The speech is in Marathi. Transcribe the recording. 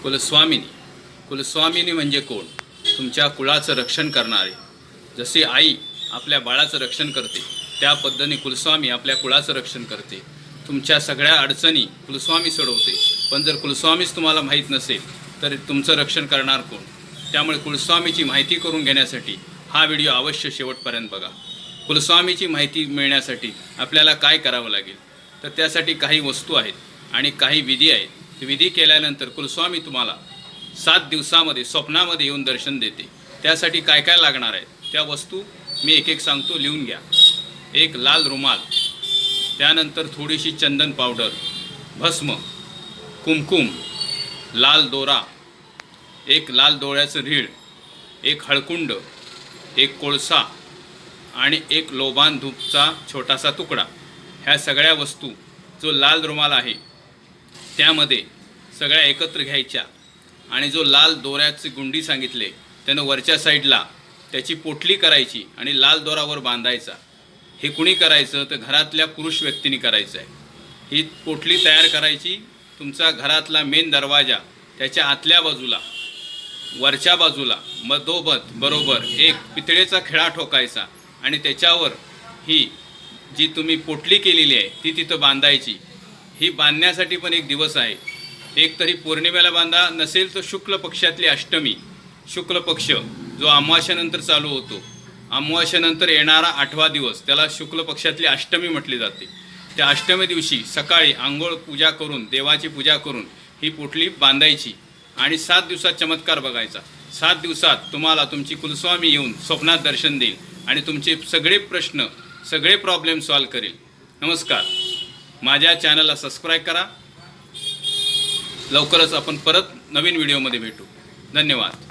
कुलस्वामिनी. कुलस्वामिनी म्हणजे कोण? तुमच्या कुळाचं रक्षण करणारे. जसे आई आपल्या बाळाचं रक्षण करते त्या पद्धतीने कुलस्वामी आपल्या कुळाचं रक्षण करते. तुमच्या सगळ्या अडचणी कुलस्वामी सोडवते. पण जर कुलस्वामीच तुम्हाला माहीत नसेल तर तुमचं रक्षण करणार कोण? त्यामुळे कुलस्वामीची माहिती करून घेण्यासाठी हा व्हिडिओ अवश्य शेवटपर्यंत बघा. कुलस्वामीची माहिती मिळण्यासाठी आपल्याला काय करावं लागेल तर त्यासाठी काही वस्तू आहेत आणि काही विधी आहेत. ते विधी केल्यानंतर कुलस्वामी तुम्हाला 7 दिवसामध्ये स्वप्नामध्ये येऊन दर्शन देते. त्यासाठी काय काय लागणार आहेत त्या वस्तू मी एक एक सांगतो, लिहून घ्या. एक लाल रुमाल, त्यानंतर थोडीशी चंदन पावडर, भस्म, कुमकुम, लाल दोरा, एक लाल डोळ्याचं रीळ, एक हळकुंड, एक कोळसा आणि एक लोबान धूपचा छोटासा तुकडा. ह्या सगळ्या वस्तू जो लाल रुमाल आहे त्यामध्ये सगळ्या एकत्र घ्यायच्या आणि जो लाल दोऱ्याची गुंडी सांगितले त्यानं वरच्या साईडला त्याची पोटली करायची आणि लाल दोरावर बांधायचा. हे कुणी करायचं तर घरातल्या पुरुष व्यक्तीने करायचं आहे. ही पोटली तयार करायची. तुमचा घरातला मेन दरवाजा त्याच्या आतल्या बाजूला, वरच्या बाजूला मधोमध बरोबर एक पितळेचा खिळा ठोकायचा आणि त्याच्यावर ही जी तुम्ही पोटली केलेली आहे ती तिथं बांधायची. ही बांधण्यासाठी पण एक दिवस आहे. एक तरी पौर्णिमेला बांधा, नसेल तर शुक्ल पक्षातली अष्टमी. शुक्ल पक्ष जो अमावास्येनंतर चालू होतो, अमावास्येनंतर येणारा 8वा दिवस त्याला शुक्ल पक्षातली अष्टमी म्हटली जाते. त्या अष्टमी दिवशी सकाळी आंघोळ पूजा करून, देवाची पूजा करून ही पोटली बांधायची आणि 7 दिवसात चमत्कार बघायचा. 7 दिवसात तुम्हाला तुमची कुलस्वामी येऊन स्वप्नात दर्शन देईल आणि तुमचे सगळे प्रश्न, सगळे प्रॉब्लेम सॉल्व करेल. नमस्कार, माझ्या चॅनलला सबस्क्राईब करा. लवकरच आपण परत नवीन व्हिडिओमध्ये भेटू. धन्यवाद.